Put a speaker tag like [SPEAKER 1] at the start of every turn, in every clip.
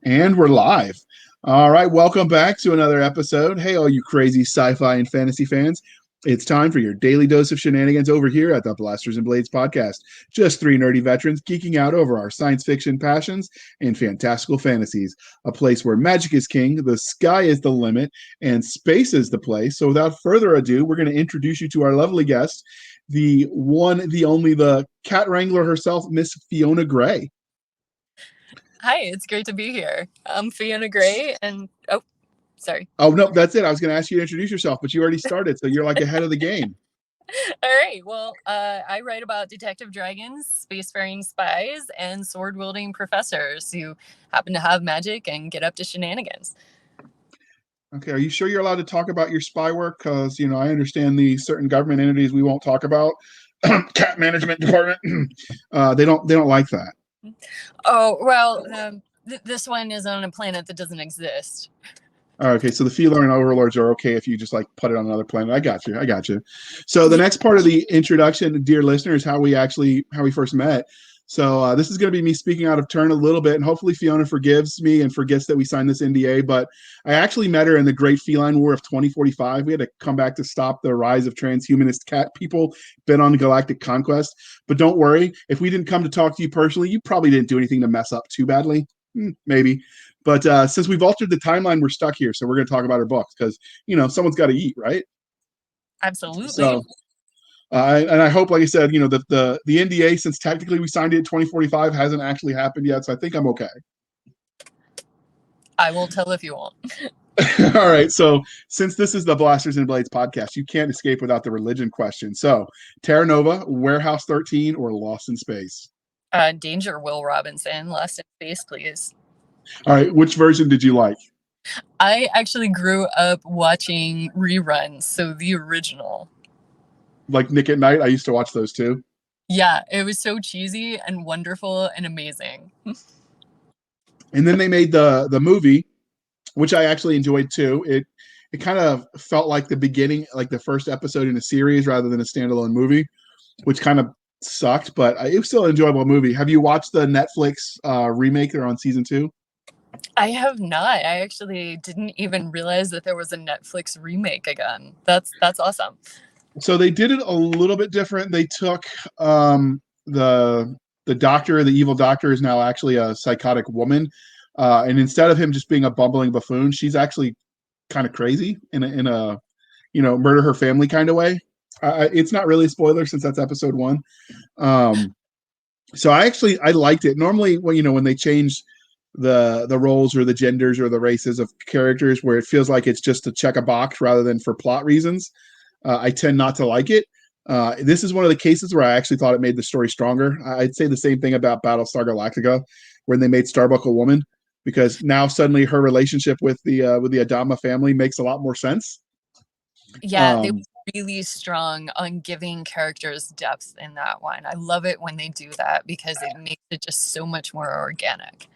[SPEAKER 1] And we're live. All right, welcome back to another episode. Hey, all you crazy sci-fi and fantasy fans. It's time for your daily dose of shenanigans over here at the Blasters and Blades podcast. Just three nerdy veterans geeking out over our science fiction passions and fantastical fantasies. A place where magic is king, the sky is the limit, and space is the place. So without further ado, we're going to introduce you to our lovely guest, the one, the only, the cat wrangler herself, Miss Fiona Grey.
[SPEAKER 2] Hi, it's great to be here. I'm Fiona Grey, and sorry.
[SPEAKER 1] Oh, no, that's it. I was going to ask you to introduce yourself, but you already started, so you're like ahead of the game.
[SPEAKER 2] All right. Well, I write about detective dragons, spacefaring spies, and sword-wielding professors who happen to have magic and get up to shenanigans.
[SPEAKER 1] Okay, are you sure you're allowed to talk about your spy work? Because, I understand the certain government entities we won't talk about, cat management department, they don't like that.
[SPEAKER 2] Oh, well, this one is on a planet that doesn't exist.
[SPEAKER 1] Okay, so the feline overlords are okay if you just like put it on another planet. I got you. So the next part of the introduction, dear listeners, how we first met. So this is going to be me speaking out of turn a little bit, and hopefully Fiona forgives me and forgets that we signed this NDA. But I actually met her in the Great Feline War of 2045. We had to come back to stop the rise of transhumanist cat people bent on galactic conquest. But don't worry, if we didn't come to talk to you personally, you probably didn't do anything to mess up too badly. Maybe. But since we've altered the timeline, we're stuck here. So we're going to talk about her books because, someone's got to eat, right?
[SPEAKER 2] Absolutely.
[SPEAKER 1] So, and I hope, like I said, the NDA, since technically we signed it in 2045, hasn't actually happened yet. So I think I'm okay.
[SPEAKER 2] I will tell if you won't.
[SPEAKER 1] All right. So since this is the Blasters and Blades podcast, you can't escape without the religion question. So Terra Nova, Warehouse 13, or Lost in Space?
[SPEAKER 2] Danger, Will Robinson. Lost in Space, please.
[SPEAKER 1] All right. Which version did you like?
[SPEAKER 2] I actually grew up watching reruns, so the original.
[SPEAKER 1] Like Nick at Night? I used to watch those too.
[SPEAKER 2] Yeah, it was so cheesy and wonderful and amazing.
[SPEAKER 1] And then they made the movie, which I actually enjoyed too. It kind of felt like the beginning, like the first episode in a series rather than a standalone movie, which kind of sucked, but it was still an enjoyable movie. Have you watched the Netflix remake? They're on season 2.
[SPEAKER 2] I have not. I actually didn't even realize that there was a Netflix remake again. That's awesome.
[SPEAKER 1] So they did it a little bit different. They took the doctor, the evil doctor, is now actually a psychotic woman, and instead of him just being a bumbling buffoon, she's actually kind of crazy in a murder her family kind of way. It's not really a spoiler since that's episode 1. So I liked it. Normally, when they change the roles or the genders or the races of characters, where it feels like it's just to check a box rather than for plot reasons, I tend not to like it. This is one of the cases where I actually thought it made the story stronger. I'd say the same thing about Battlestar Galactica, when they made Starbuck a woman, because now suddenly her relationship with the Adama family makes a lot more sense.
[SPEAKER 2] Yeah, they were really strong on giving characters depth in that one. I love it when they do that because it makes it just so much more organic.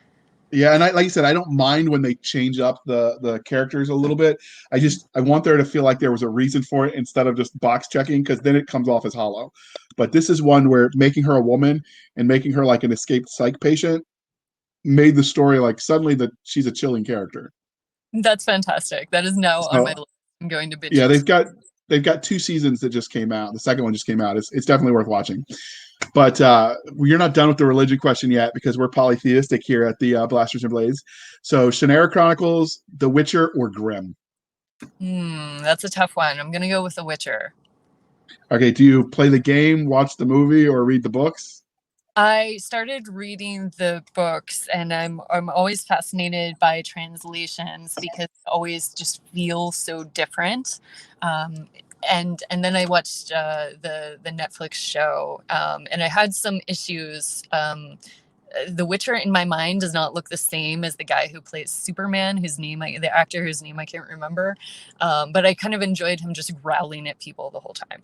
[SPEAKER 1] Yeah, and like you said, I don't mind when they change up the characters a little bit. I want there to feel like there was a reason for it instead of just box checking, because then it comes off as hollow. But this is one where making her a woman and making her like an escaped psych patient made the story like suddenly that she's a chilling character.
[SPEAKER 2] That's fantastic. That is now on my list. I'm going to bitch.
[SPEAKER 1] Yeah, they've got 2 seasons that just came out. The second one just came out. It's definitely worth watching. But you're not done with the religion question yet, because we're polytheistic here at the Blasters and Blades. So Shannara Chronicles, The Witcher, or Grimm?
[SPEAKER 2] That's a tough one. I'm going to go with The Witcher.
[SPEAKER 1] Okay, do you play the game, watch the movie, or read the books?
[SPEAKER 2] I started reading the books, and I'm always fascinated by translations because it always just feels so different. And then I watched the Netflix show, and I had some issues. The Witcher in my mind does not look the same as the guy who plays Superman, the actor whose name I can't remember. But I kind of enjoyed him just growling at people the whole time.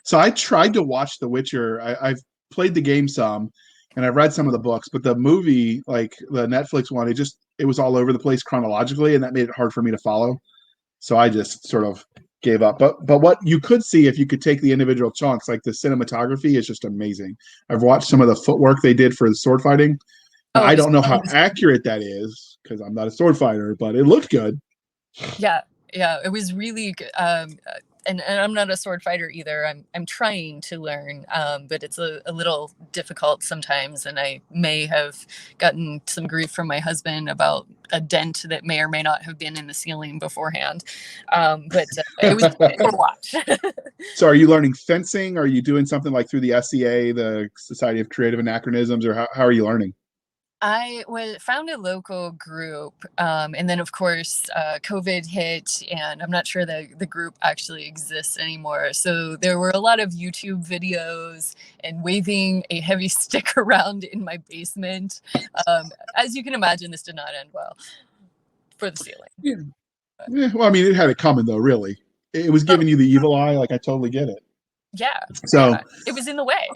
[SPEAKER 1] So I tried to watch The Witcher. I've played the game some, and I've read some of the books, but the movie, like the Netflix one, it was all over the place chronologically, and that made it hard for me to follow. So I just sort of gave up. But what you could see if you could take the individual chunks, like the cinematography is just amazing. I've watched some of the footwork they did for the sword fighting. Now,
[SPEAKER 2] Oh,
[SPEAKER 1] I
[SPEAKER 2] it was,
[SPEAKER 1] don't know how accurate that is because I'm not a sword fighter, but it looked good.
[SPEAKER 2] yeah, yeah, it was really good. And I'm not a sword fighter either. I'm trying to learn, but it's a little difficult sometimes. And I may have gotten some grief from my husband about a dent that may or may not have been in the ceiling beforehand. But it was fun to watch.
[SPEAKER 1] So are you learning fencing? Are you doing something like through the SCA, the Society of Creative Anachronisms, or how are you learning?
[SPEAKER 2] I found a local group, and then of course COVID hit, and I'm not sure that the group actually exists anymore. So there were a lot of YouTube videos and waving a heavy stick around in my basement. As you can imagine, this did not end well for the ceiling.
[SPEAKER 1] Yeah. Well, I mean, it had it coming though. Really, it was
[SPEAKER 2] Oh
[SPEAKER 1] giving you the evil eye. Like I totally get it.
[SPEAKER 2] yeah,
[SPEAKER 1] So
[SPEAKER 2] yeah, it was in the way.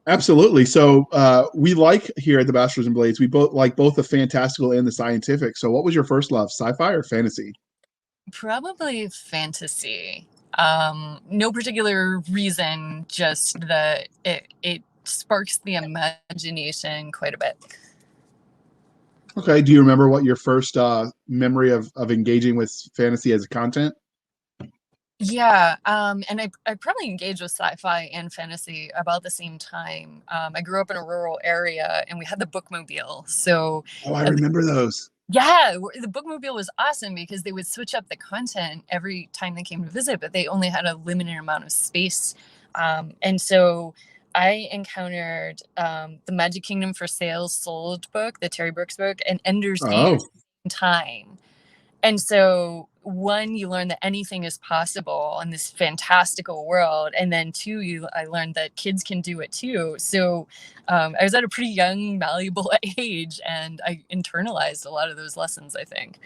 [SPEAKER 1] absolutely. So we like here at the Bastards and Blades, we both like both the fantastical and the scientific. So what was your first love, sci-fi or fantasy?
[SPEAKER 2] Probably fantasy. No particular reason, just that it sparks the imagination quite a bit.
[SPEAKER 1] Okay. Do you remember what your first memory of engaging with fantasy as a content?
[SPEAKER 2] Yeah, and I probably engaged with sci-fi and fantasy about the same time. I grew up in a rural area, and we had the bookmobile. So,
[SPEAKER 1] Oh, I
[SPEAKER 2] uh,
[SPEAKER 1] remember those.
[SPEAKER 2] yeah, the bookmobile was awesome because they would switch up the content every time they came to visit, but they only had a limited amount of space. And so I encountered the Magic Kingdom for Sale sold book, the Terry Brooks book, and Ender's Game
[SPEAKER 1] Oh,
[SPEAKER 2] time. And so, one, you learn that anything is possible in this fantastical world, and then two, I learned that kids can do it too. So, I was at a pretty young, malleable age, and I internalized a lot of those lessons, I think.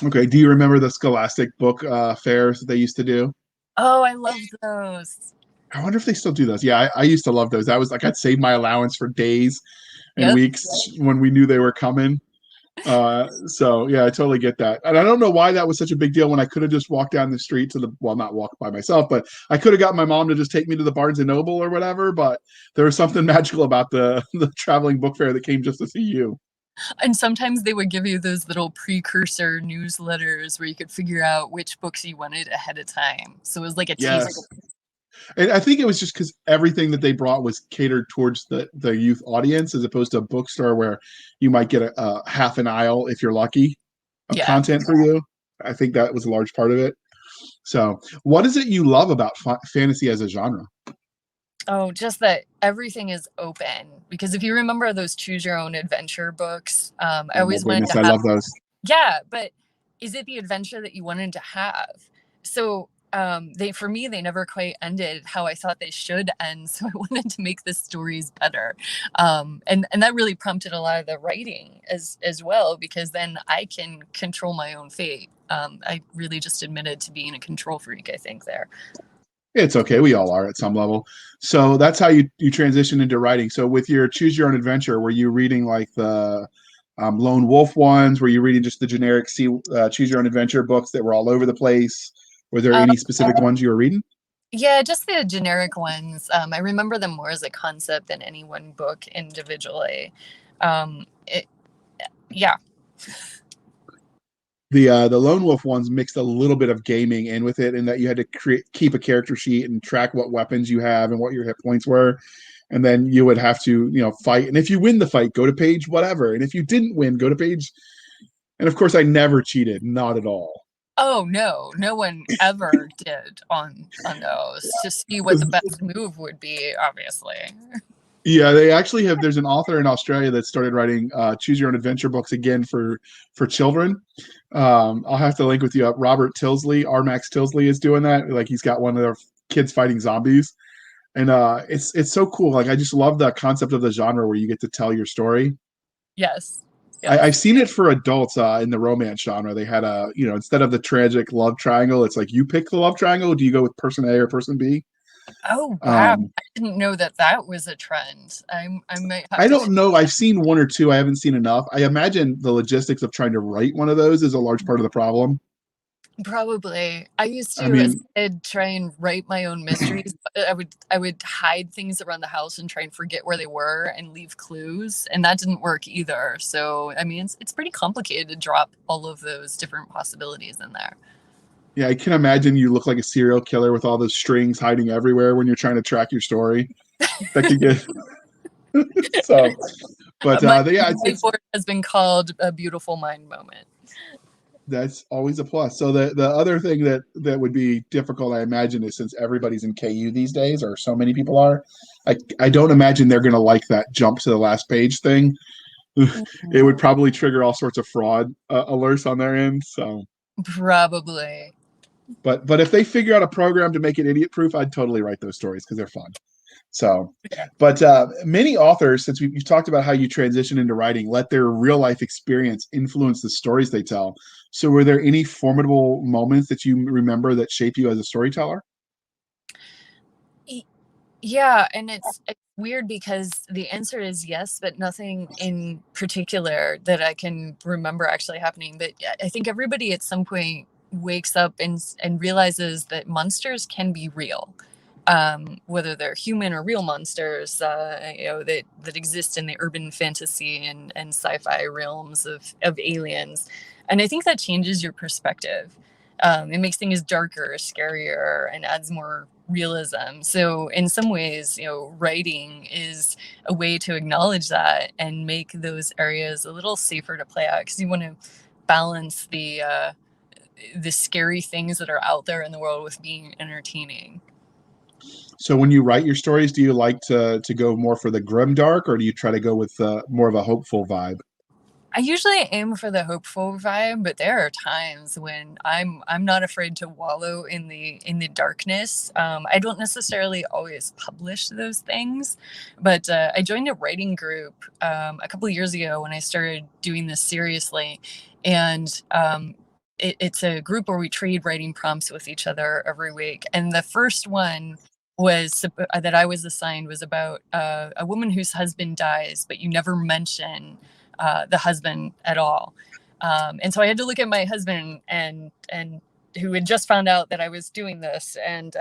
[SPEAKER 1] okay. Do you remember the Scholastic book fairs that they used to do?
[SPEAKER 2] Oh, I love those.
[SPEAKER 1] I wonder if they still do those. Yeah, I used to love those. That was like I'd save my allowance for days and
[SPEAKER 2] Yep.
[SPEAKER 1] weeks when we knew they were coming. So yeah, I totally get that. And I don't know why that was such a big deal when I could have just walked down the street to the, well, not walk by myself, but I could have got my mom to just take me to the Barnes and Noble or whatever. But there was something magical about the traveling book fair that came just to see you.
[SPEAKER 2] And sometimes they would give you those little precursor newsletters where you could figure out which books you wanted ahead of time. So it was like a teaser.
[SPEAKER 1] Yes. And I think it was just because everything that they brought was catered towards the youth audience, as opposed to a bookstore where you might get a half an aisle if you're lucky of
[SPEAKER 2] Yeah.
[SPEAKER 1] content for you. I think that was a large part of it. So, what is it you love about fantasy as a genre?
[SPEAKER 2] Oh, just that everything is open. Because if you remember those choose your own adventure books, I
[SPEAKER 1] Oh my
[SPEAKER 2] always wanted
[SPEAKER 1] goodness,
[SPEAKER 2] to
[SPEAKER 1] I
[SPEAKER 2] have,
[SPEAKER 1] love those.
[SPEAKER 2] yeah, but is it the adventure that you wanted to have? So they, for me, they never quite ended how I thought they should end. So I wanted to make the stories better. And that really prompted a lot of the writing as well, because then I can control my own fate. I really just admitted to being a control freak, I think, there.
[SPEAKER 1] It's okay. We all are at some level. So that's how you transition into writing. So with your choose your own adventure, were you reading like the lone wolf ones? Were you reading just the generic choose your own adventure books that were all over the place? Were there
[SPEAKER 2] Um,
[SPEAKER 1] any specific ones you were reading?
[SPEAKER 2] Yeah, just the generic ones. I remember them more as a concept than any one book individually. It, yeah,
[SPEAKER 1] The lone wolf ones mixed a little bit of gaming in with it, in that you had to keep a character sheet and track what weapons you have and what your hit points were, and then you would have to fight. And if you win the fight, go to page whatever, and if you didn't win, go to page. And of course, I never cheated, not at all.
[SPEAKER 2] oh no, no one ever did on those to see what the best move would be, obviously.
[SPEAKER 1] Yeah, they actually have. There's an author in Australia that started writing choose your own adventure books again for children. I'll have to link with you up. Robert Tilsley, Rmax Tilsley, is doing that. Like he's got one of their kids fighting zombies, and it's so cool. Like I just love the concept of the genre where you get to tell your story.
[SPEAKER 2] Yes,
[SPEAKER 1] I've
[SPEAKER 2] yes.
[SPEAKER 1] seen it for adults in the romance genre. They had instead of the tragic love triangle, it's like you pick the love triangle. Do you go with person A or person B?
[SPEAKER 2] Oh wow,
[SPEAKER 1] Um,
[SPEAKER 2] I didn't know that that was a trend. I might have
[SPEAKER 1] I
[SPEAKER 2] to.
[SPEAKER 1] don't know. I've seen one or two. I haven't seen enough. I imagine the logistics of trying to write one of those is a large part of the problem.
[SPEAKER 2] Probably. I used
[SPEAKER 1] I
[SPEAKER 2] to, as
[SPEAKER 1] mean,
[SPEAKER 2] a kid, try and write my own mysteries. I would hide things around the house and try and forget where they were and leave clues, and that didn't work either. So, I mean, it's pretty complicated to drop all of those different possibilities in there.
[SPEAKER 1] yeah, I can imagine you look like a serial killer with all those strings hiding everywhere when you're trying to track your story. That could get so. But
[SPEAKER 2] My
[SPEAKER 1] yeah,
[SPEAKER 2] life work has been called a beautiful mind moment.
[SPEAKER 1] that's always a plus. So the other thing that would be difficult, I imagine, is since everybody's in KU these days, or so many people are, I don't imagine they're going to like that jump to the last page thing. It would probably trigger all sorts of fraud alerts on their end. So,
[SPEAKER 2] Probably.
[SPEAKER 1] but if they figure out a program to make it idiot proof, I'd totally write those stories because they're fun. So,
[SPEAKER 2] Yeah.
[SPEAKER 1] but many authors, since you've talked about how you transition into writing, let their real life experience influence the stories they tell. So, were there any formidable moments that you remember that shaped you as a storyteller?
[SPEAKER 2] Yeah, and it's weird because the answer is yes, but nothing in particular that I can remember actually happening. But I think everybody at some point wakes up and realizes that monsters can be real, whether they're human or real monsters, that exist in the urban fantasy and sci-fi realms of aliens. And I think that changes your perspective. It makes things darker, scarier, and adds more realism. So in some ways, writing is a way to acknowledge that and make those areas a little safer to play out, because you want to balance the scary things that are out there in the world with being entertaining.
[SPEAKER 1] So, when you write your stories, do you like to go more for the grim dark, or do you try to go with more of a hopeful vibe?
[SPEAKER 2] I usually aim for the hopeful vibe, but there are times when I'm not afraid to wallow in the darkness. I don't necessarily always publish those things, but I joined a writing group a couple of years ago when I started doing this seriously, and it's a group where we trade writing prompts with each other every week. And the first one that I was assigned was about a woman whose husband dies, but you never mention the husband at all. And so I had to look at my husband and who had just found out that I was doing this and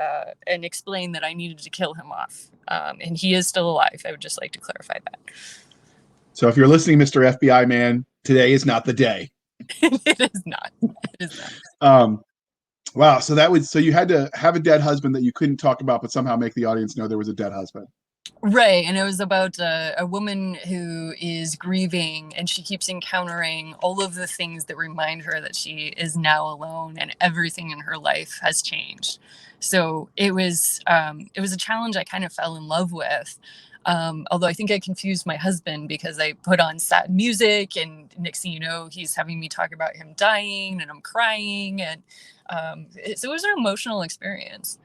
[SPEAKER 2] explain that I needed to kill him off. And he is still alive. I would just like to clarify that.
[SPEAKER 1] So, if you're listening, Mr. FBI man, today is not the day.
[SPEAKER 2] It is not. It is not.
[SPEAKER 1] Um, wow. So you had to have a dead husband that you couldn't talk about, but somehow make the audience know there was a dead husband.
[SPEAKER 2] Right, and it was about a woman who is grieving, and she keeps encountering all of the things that remind her that she is now alone, and everything in her life has changed. So it was a challenge I kind of fell in love with. Although I think I confused my husband because I put on sad music, and next thing you know, he's having me talk about him dying, and I'm crying, and so it was an emotional experience.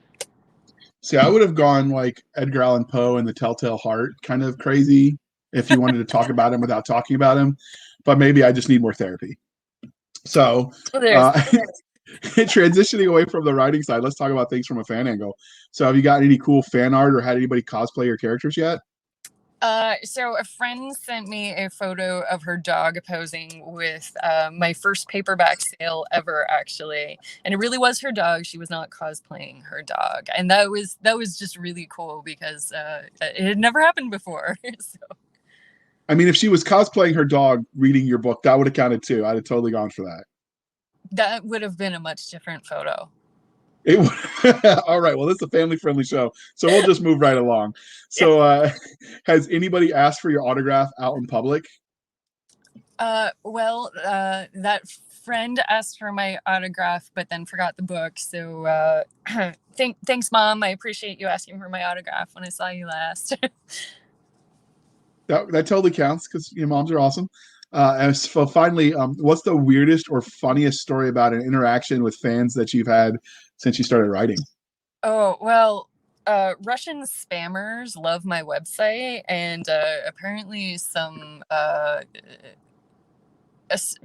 [SPEAKER 1] See, I would have gone like Edgar Allan Poe and the Telltale Heart, kind of crazy if you wanted to talk about him without talking about him. But maybe I just need more therapy. So,
[SPEAKER 2] Well, there's
[SPEAKER 1] uh, transitioning away from the writing side, let's talk about things from a fan angle. So, have you got any cool fan art or had anybody cosplay your characters yet?
[SPEAKER 2] So a friend sent me a photo of her dog posing with my first paperback sale ever, actually, and it really was her dog. She was not cosplaying her dog, and that was just really cool because it had never happened before. So
[SPEAKER 1] I mean, if she was cosplaying her dog reading your book, that would have counted too. I'd have totally gone for that.
[SPEAKER 2] that would have been a much different photo.
[SPEAKER 1] It all right. Well, this is a family-friendly show, so we'll just move right along.
[SPEAKER 2] Yeah.
[SPEAKER 1] So, has anybody asked for your autograph out in public?
[SPEAKER 2] That friend asked for my autograph, but then forgot the book. So thanks, Mom. I appreciate you asking for my autograph when I saw you last.
[SPEAKER 1] That totally counts because your moms are awesome. And so finally, what's the weirdest or funniest story about an interaction with fans that you've had since you started writing?
[SPEAKER 2] Oh, well, Russian spammers love my website, and apparently some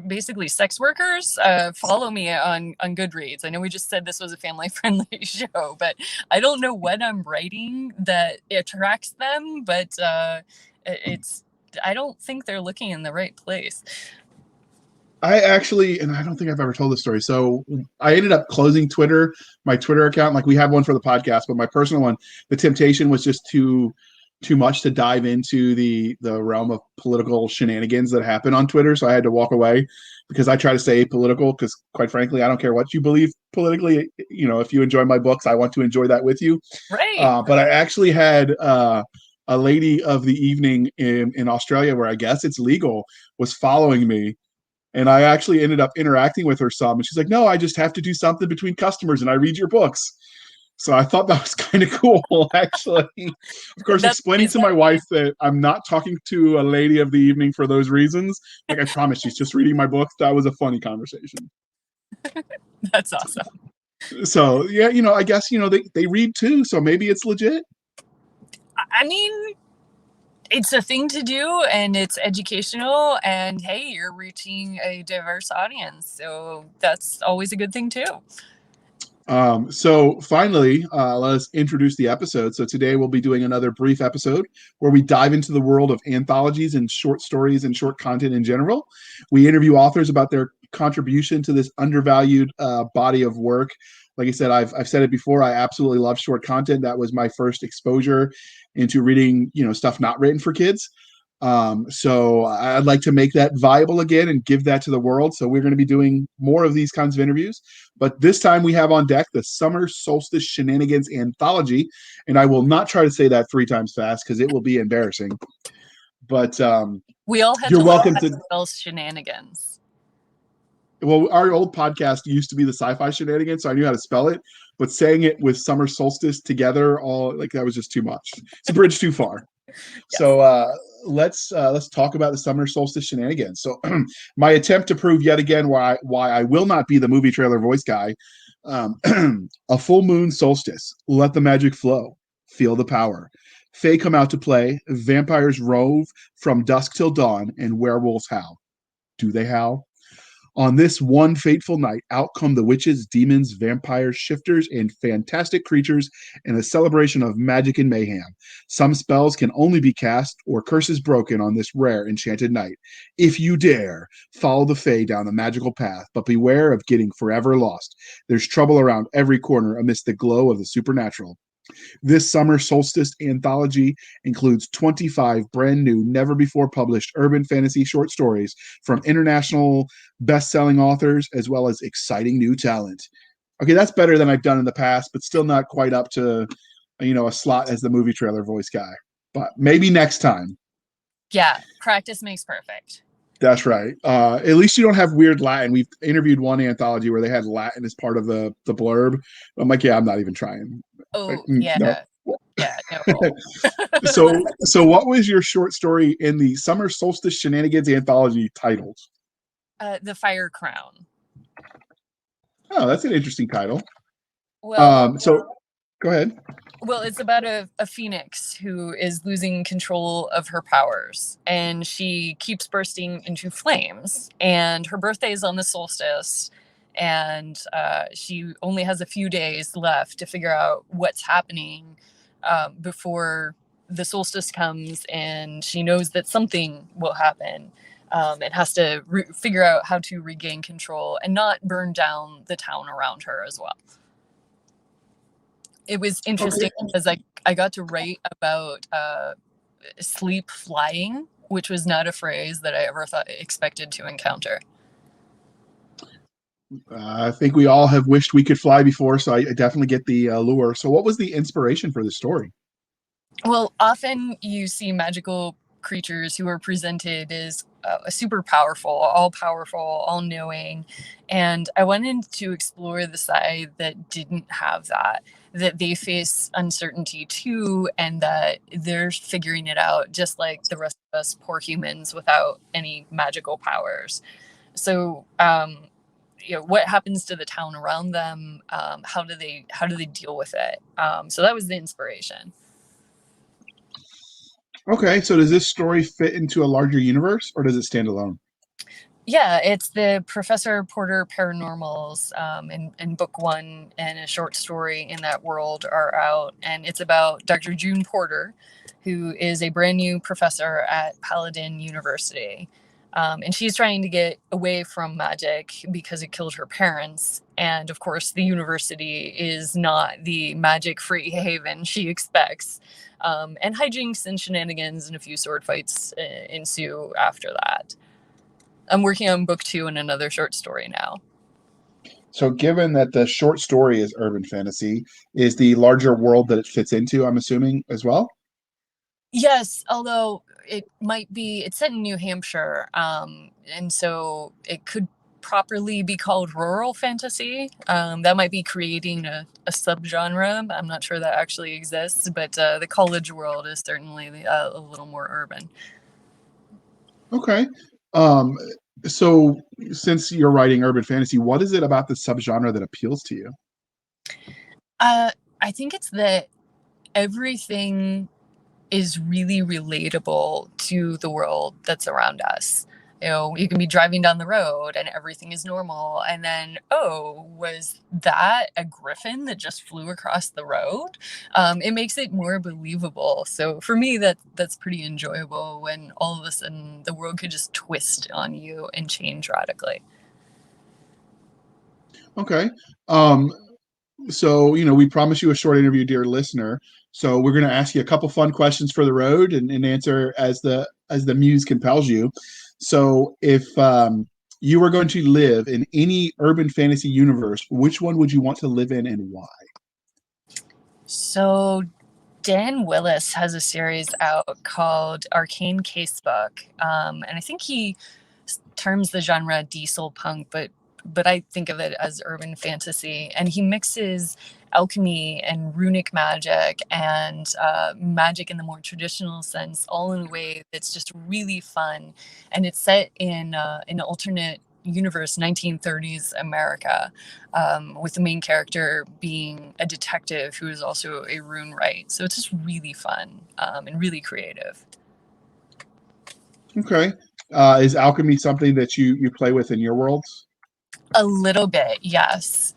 [SPEAKER 2] basically sex workers follow me on Goodreads. I know we just said this was a family friendly show, but I don't know what I'm writing that attracts them, but it's I don't think they're looking in the right place.
[SPEAKER 1] I actually, and I don't think I've ever told this story. So I ended up closing Twitter, my Twitter account. Like we have one for the podcast, but my personal one, the temptation was just too much to dive into the realm of political shenanigans that happen on Twitter. So I had to walk away because I try to stay apolitical. Because quite frankly, I don't care what you believe politically. You know, if you enjoy my books, I want to enjoy that with you.
[SPEAKER 2] Right.
[SPEAKER 1] But I actually had a lady of the evening in Australia, where I guess it's legal, was following me, and I actually ended up interacting with her some. And she's like, "No, I just have to do something between customers, and I read your books." So I thought that was kind of cool, actually. Of course,
[SPEAKER 2] That's
[SPEAKER 1] explaining
[SPEAKER 2] always
[SPEAKER 1] to my wife that I'm not talking to a lady of the evening for those reasons. Like, I promise she's just reading my books. That was a funny conversation.
[SPEAKER 2] that's awesome.
[SPEAKER 1] So, yeah, I guess, they read too. So maybe it's legit.
[SPEAKER 2] I mean, it's a thing to do and it's educational, and hey, you're reaching a diverse audience. So that's always a good thing too.
[SPEAKER 1] So finally, let us introduce the episode. So today we'll be doing another brief episode where we dive into the world of anthologies and short stories and short content in general. We interview authors about their contribution to this undervalued body of work. Like I said, I've said it before. I absolutely love short content. That was my first exposure into reading, stuff not written for kids. So I'd like to make that viable again and give that to the world. So we're going to be doing more of these kinds of interviews. But this time we have on deck the Summer Solstice Shenanigans Anthology. And I will not try to say that 3 times fast because it will be embarrassing. But
[SPEAKER 2] we all had
[SPEAKER 1] you're
[SPEAKER 2] to learn
[SPEAKER 1] welcome
[SPEAKER 2] how
[SPEAKER 1] to.
[SPEAKER 2] to spell shenanigans.
[SPEAKER 1] Well, our old podcast used to be the Sci-Fi Shenanigans, so I knew how to spell it. But saying it with Summer Solstice together, all like that was just too much. It's a bridge too far.
[SPEAKER 2] Yes.
[SPEAKER 1] So let's talk about the Summer Solstice Shenanigans. So my attempt to prove yet again why I will not be the movie trailer voice guy. Um, a full moon solstice. Let the magic flow. Feel the power. Fae come out to play. Vampires rove from dusk till dawn, and werewolves howl. Do they howl? On this one fateful night, out come the witches, demons, vampires, shifters, and fantastic creatures in a celebration of magic and mayhem. Some spells can only be cast or curses broken on this rare enchanted night. If you dare, follow the Fae down the magical path, but beware of getting forever lost. There's trouble around every corner amidst the glow of the supernatural. This summer solstice anthology includes 25 brand new, never before published urban fantasy short stories from international best-selling authors, as well as exciting new talent. Okay, that's better than I've done in the past, but still not quite up to, a slot as the movie trailer voice guy. But maybe next time.
[SPEAKER 2] Yeah, practice makes perfect.
[SPEAKER 1] That's right. At least you don't have weird Latin. We've interviewed one anthology where they had Latin as part of the blurb. I'm like, yeah, I'm not even trying. Like,
[SPEAKER 2] Oh, yeah.
[SPEAKER 1] no.
[SPEAKER 2] Yeah, no.
[SPEAKER 1] So what was your short story in the Summer Solstice Shenanigans Anthology titled?
[SPEAKER 2] The Fire Crown.
[SPEAKER 1] Oh, that's an interesting title.
[SPEAKER 2] Well,
[SPEAKER 1] So go ahead.
[SPEAKER 2] Well, it's about a phoenix who is losing control of her powers, and she keeps bursting into flames. And her birthday is on the solstice, and she only has a few days left to figure out what's happening before the solstice comes, and she knows that something will happen. And has to figure out how to regain control and not burn down the town around her as well. It was interesting because I got to write about sleep flying, which was not a phrase that I ever expected to encounter.
[SPEAKER 1] I think we all have wished we could fly before, so I definitely get the lure. So what was the inspiration for the story?
[SPEAKER 2] Well, often you see magical creatures who are presented as super powerful, all knowing. And I wanted to explore the side that didn't have that they face uncertainty too, and that they're figuring it out just like the rest of us poor humans without any magical powers. So, what happens to the town around them? How do they deal with it? So that was the inspiration.
[SPEAKER 1] Okay, so does this story fit into a larger universe, or does it stand alone?
[SPEAKER 2] Yeah, it's the Professor Porter Paranormals, and book one and a short story in that world are out. And it's about Dr. June Porter, who is a brand new professor at Paladin University. And she's trying to get away from magic because it killed her parents. And of course, the university is not the magic-free haven she expects. And hijinks and shenanigans and a few sword fights ensue after that. I'm working on book 2 and another short story now.
[SPEAKER 1] So, given that the short story is urban fantasy, is the larger world that it fits into, I'm assuming, as well?
[SPEAKER 2] Yes, although it's set in New Hampshire, and so it could properly be called rural fantasy. That might be creating a subgenre. I'm not sure that actually exists, but the college world is certainly a little more urban.
[SPEAKER 1] Okay. Um, so, since you're writing urban fantasy, what is it about the subgenre that appeals to you?
[SPEAKER 2] I think it's that everything is really relatable to the world that's around us. You know, you can be driving down the road and everything is normal. And then, oh, was that a griffin that just flew across the road? It makes it more believable. So for me, that's pretty enjoyable when all of a sudden the world could just twist on you and change radically.
[SPEAKER 1] Okay. So, we promise you a short interview, dear listener. So we're going to ask you a couple fun questions for the road and answer as the muse compels you. So if you were going to live in any urban fantasy universe, which one would you want to live in and why?
[SPEAKER 2] So Dan Willis has a series out called Arcane Casebook, and I think he terms the genre diesel punk, but I think of it as urban fantasy. And he mixes alchemy and runic magic and magic in the more traditional sense, all in a way that's just really fun. And it's set in an alternate universe, 1930s America, with the main character being a detective who is also a rune writer. So it's just really fun and really creative.
[SPEAKER 1] Okay. Is alchemy something that you play with in your worlds?
[SPEAKER 2] A little bit, yes.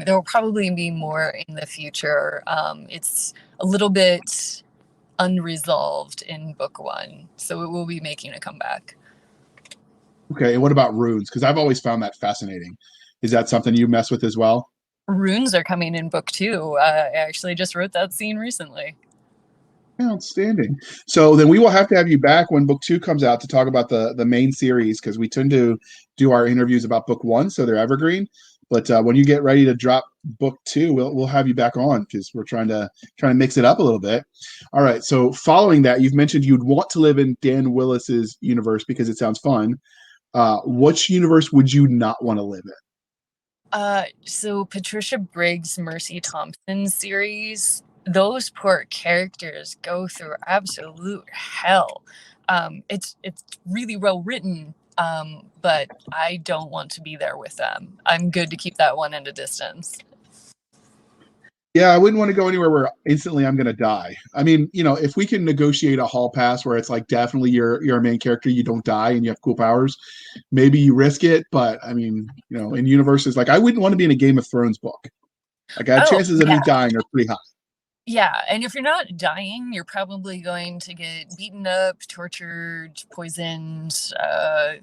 [SPEAKER 2] There will probably be more in the future. It's a little bit unresolved in book 1, so it will be making a comeback.
[SPEAKER 1] Okay. And what about runes? Because I've always found that fascinating. Is that something you mess with as well?
[SPEAKER 2] Runes are coming in book 2. I actually just wrote that scene recently.
[SPEAKER 1] Outstanding. So then we will have to have you back when book 2 comes out to talk about the main series because we tend to do our interviews about book 1, so they're evergreen. But when you get ready to drop book 2, we'll have you back on because we're trying to mix it up a little bit. All right. So following that, you've mentioned you'd want to live in Dan Willis's universe because it sounds fun. Which universe would you not want to live in?
[SPEAKER 2] So Patricia Briggs, Mercy Thompson series, those poor characters go through absolute hell. It's really well written, but I don't want to be there with them. I'm good to keep that one at a distance.
[SPEAKER 1] Yeah, I wouldn't want to go anywhere where instantly I'm going to die. I mean, if we can negotiate a hall pass where it's like definitely you're a main character, you don't die and you have cool powers, maybe you risk it. But I mean, in universes like I wouldn't want to be in a Game of Thrones book. Like,
[SPEAKER 2] Oh,
[SPEAKER 1] chances of me
[SPEAKER 2] yeah.
[SPEAKER 1] dying are pretty high.
[SPEAKER 2] Yeah, and if you're not dying, you're probably going to get beaten up, tortured, poisoned. I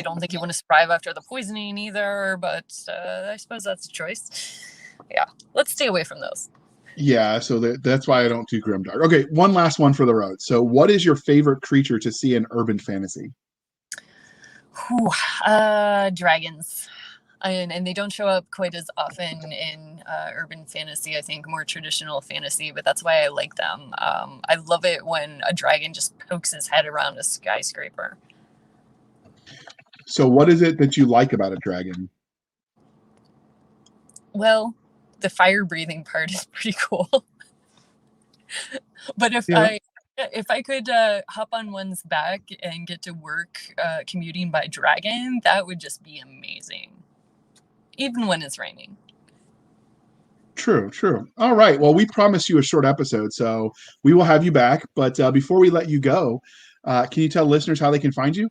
[SPEAKER 2] don't think you want to survive after the poisoning either, but I suppose that's a choice. Yeah, let's stay away from those.
[SPEAKER 1] Yeah, so that's why I don't do grimdark. Okay, one last one for the road. So, what is your favorite creature to see in urban fantasy?
[SPEAKER 2] Whew, dragons. And they don't show up quite as often in urban fantasy, I think, more traditional fantasy, but that's why I like them. I love it when a dragon just pokes his head around a skyscraper.
[SPEAKER 1] So, what is it that you like about a dragon?
[SPEAKER 2] Well, the fire breathing part is pretty cool. But
[SPEAKER 1] Yeah,
[SPEAKER 2] if I could hop on one's back and get to work commuting by dragon, that would just be amazing. Even when it's raining.
[SPEAKER 1] true, true. All right. Well, we promised you a short episode, so we will have you back. But before we let you go, can you tell listeners how they can find you?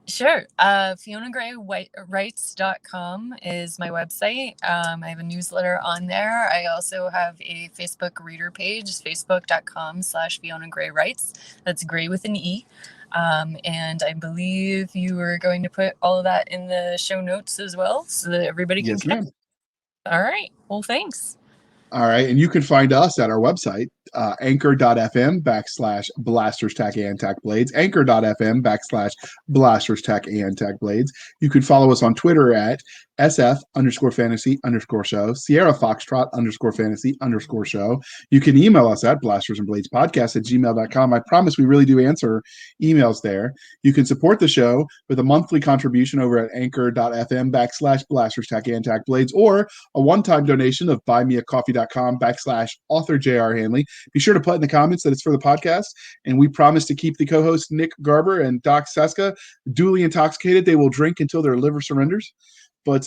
[SPEAKER 2] Sure. FionaGreyWrites.com is my website. I have a newsletter on there. I also have a Facebook reader page, facebook.com/Fiona Grey Writes. That's Gray with an E. And I believe you were going to put all of that in the show notes as well, so that everybody can
[SPEAKER 1] Yes, ma'am.
[SPEAKER 2] All right. Well, thanks.
[SPEAKER 1] All right. And you can find us at our website, anchor.fm/blasters tack and tack blades, anchor.fm/blasters tack and tack blades. You can follow us on Twitter at SF_fantasy_show, Sierra Foxtrot _fantasy_show. You can email us at blastersandbladespodcast@gmail.com. I promise we really do answer emails there. You can support the show with a monthly contribution over at anchor.fm/blasters tack and tack blades, or a one-time donation of buymeacoffee.com/author J.R. Handley. Be sure to put in the comments that it's for the podcast. And we promise to keep the co-hosts Nick Garber and Doc Cisca duly intoxicated. They will drink until their liver surrenders. But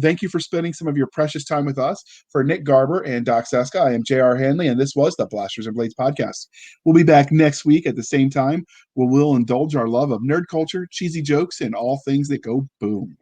[SPEAKER 1] thank you for spending some of your precious time with us. For Nick Garber and Doc Cisca, I am J.R. Handley, and this was the Blasters and Blades podcast. We'll be back next week at the same time, where we'll indulge our love of nerd culture, cheesy jokes, and all things that go boom.